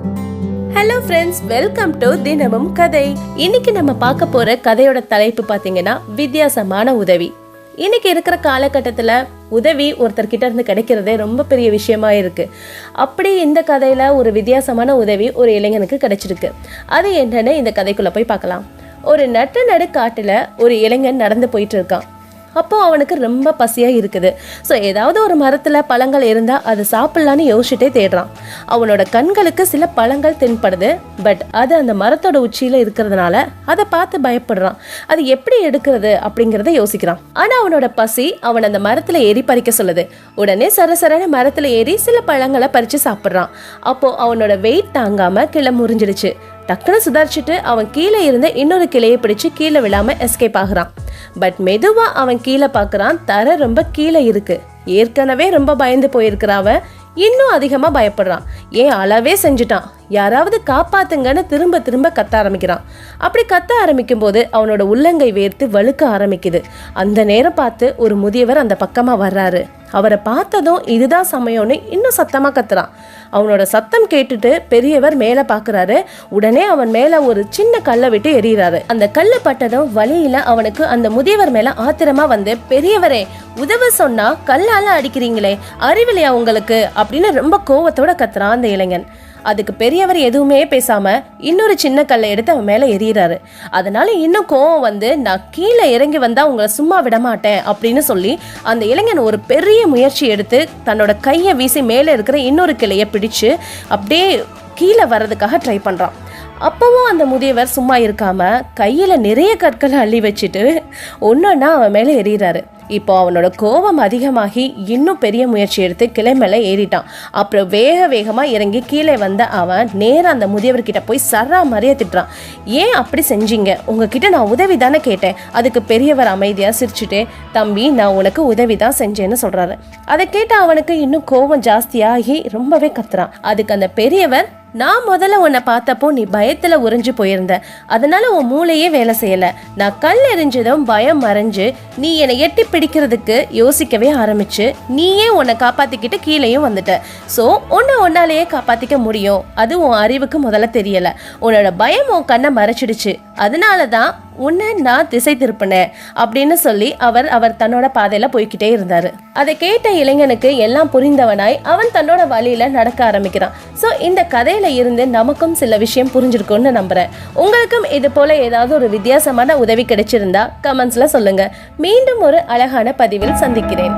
Hello friends, welcome to தினமும் கதை. இன்னைக்கு நம்ம பார்க்க போற கதையோட தலைப்பு பாத்தீங்கன்னா வித்தியாசமான உதவி. இன்னைக்கு இருக்கிற காலகட்டத்தில் உதவி ஒருத்தர்கிட்ட இருந்து கிடைக்கிறதே ரொம்ப பெரிய விஷயமா இருக்கு. அப்படி இந்த கதையில ஒரு வித்தியாசமான உதவி ஒரு இளைஞனுக்கு கிடைச்சிருக்கு. அது என்னன்னு இந்த கதைக்குள்ள போய் பார்க்கலாம். ஒரு நடு காட்டுல ஒரு இளைஞன் நடந்து போயிட்டு இருக்கான். அப்போ அவனுக்கு ரொம்ப பசியாக இருக்குது. ஸோ ஏதாவது ஒரு மரத்தில் பழங்கள் இருந்தால் அதை சாப்பிட்லான்னு யோசிச்சுட்டே தேடுறான். அவனோட கண்களுக்கு சில பழங்கள் தென்படுது. பட் அது அந்த மரத்தோட உச்சியில் இருக்கிறதுனால அதை பார்த்து பயப்படுறான். அது எப்படி எடுக்கிறது அப்படிங்கிறத யோசிக்கிறான். ஆனால் அவனோட பசி அவன் அந்த மரத்தில் ஏறி பறிக்க சொல்லுது. உடனே சரசரன்னு மரத்தில் ஏறி சில பழங்களை பறித்து சாப்பிட்றான். அப்போது அவனோட வெயிட் தாங்காமல் கிளை முறிஞ்சிடுச்சு. டக்குன்னு சுதாரிச்சுட்டு அவன் கீழே இருந்த இன்னொரு கிளையை பிடிச்சு கீழே விழாம எஸ்கேப் ஆகுறான். பட் மெதுவா அவன் கீழே பார்க்கறான். தரை ரொம்ப கீழே இருக்கு. ஏற்கனவே ரொம்ப பயந்து போயிருக்கிற அவன் இன்னும் அதிகமா பயப்படுறான். ஏன் அளவே செஞ்சுட்டான். யாராவது காப்பாத்துங்கன்னு திரும்ப திரும்ப கத்த ஆரம்பிக்கிறான். அப்படி கத்த ஆரம்பிக்கும் போது அவனோட உள்ளங்கை வேர்த்து வழுக்க ஆரம்பிக்குது. அந்த நேரம் பார்த்து ஒரு முதியவர் அந்த பக்கமா வர்றாரு. அவரை பார்த்ததும் இதுதான் சமயம்னு இன்னும் சத்தமா கத்துறான். அவனோட சத்தம் கேட்டுட்டு பெரியவர் மேல பாக்குறாரு. உடனே அவன் மேல ஒரு சின்ன கல்லை விட்டு எறிகிறாரு. அந்த கல்லு பட்டதும் வழியில அவனுக்கு அந்த முதியவர் மேல ஆத்திரமா வந்து, பெரியவரே, உதவ சொன்னா கல்லால அடிக்கிறீங்களே, அறிவிலையா உங்களுக்கு அப்படின்னு ரொம்ப கோவத்தோட கத்துறான் அந்த இளைஞன். அதுக்கு பெரியவர் எதுவுமே பேசாம இன்னொரு சின்ன கல்லை எடுத்து அவன் மேல எறிகிறாரு. அதனால இன்னும் கோவம் வந்து, நான் கீழே இறங்கி வந்தா உங்களை சும்மா விட மாட்டேன் அப்படின்னு சொல்லி அந்த இளைஞன் ஒரு பெரிய முயற்சி எடுத்து தன்னோட கையை வீசி மேலே இருக்கிற இன்னொரு கிளையை பிடிச்சு அப்படியே கீழே வர்றதுக்காக ட்ரை பண்றான். அப்பவும் அந்த முதியவர் சும்மா இருக்காம கையில நிறைய கற்களை அள்ளி வச்சுட்டு ஒன்னொன்னா அவன் மேல எறிகிறாரு. இப்போ அவனோட கோபம் அதிகமாகி இன்னும் பெரிய முயற்சி எடுத்து கிளை மேல ஏறிட்டான். அப்புறம் வேகமா இறங்கி கீழே வந்த அவன் நேரம் அந்த முதியவர்கிட்ட போய் சர்றா மாதிரியே திட்டுறான். ஏன் அப்படி செஞ்சீங்க? உங்ககிட்ட நான் உதவி தானே கேட்டேன். அதுக்கு பெரியவர் அமைதியா சிரிச்சுட்டே, தம்பி, நான் உனக்கு உதவி தான் செஞ்சேன்னு சொல்றாரு. அதை கேட்ட அவனுக்கு இன்னும் கோபம் ஜாஸ்தியாகி ரொம்பவே கத்துறான். அதுக்கு அந்த பெரியவர், நான் முதல்ல உன்னை பார்த்தப்போ நீ பயத்துல உறைஞ்சு போயிருந்த, அதனால உன் மூளையே வேலை செய்யல. நான் கல் எறிஞ்சதும் பயம் மறைஞ்சு நீ என்னை எட்டி பிடிக்கிறதுக்கு யோசிக்கவே ஆரம்பிச்சு நீயே உன்னை காப்பாத்திக்கிட்டு கீழேயும் வந்துட்ட. ஸோ உன்னாலேயே காப்பாத்திக்க முடியும். அது உன் அறிவுக்கு முதல்ல தெரியல. உன்னோட பயம் உன் கண்ணை மறைச்சிடுச்சு. அதனாலதான் உன்னை நான் திசை திருப்பினேன் அப்படின்னு சொல்லி அவர் தன்னோட பாதையில போய்கிட்டே இருந்தாரு. அதை கேட்ட இளைஞனுக்கு எல்லாம் புரிந்தவனாய் அவன் தன்னோட வழியில நடக்க ஆரம்பிக்கிறான். ஸோ இந்த கதையில இருந்து நமக்கும் சில விஷயம் புரிஞ்சிருக்கும்னு நம்புறேன். உங்களுக்கும் இது போல ஏதாவது ஒரு வித்தியாசமான உதவி கிடைச்சிருந்தா கமெண்ட்ஸ்ல சொல்லுங்க. மீண்டும் ஒரு அழகான பதிவில் சந்திக்கிறேன்.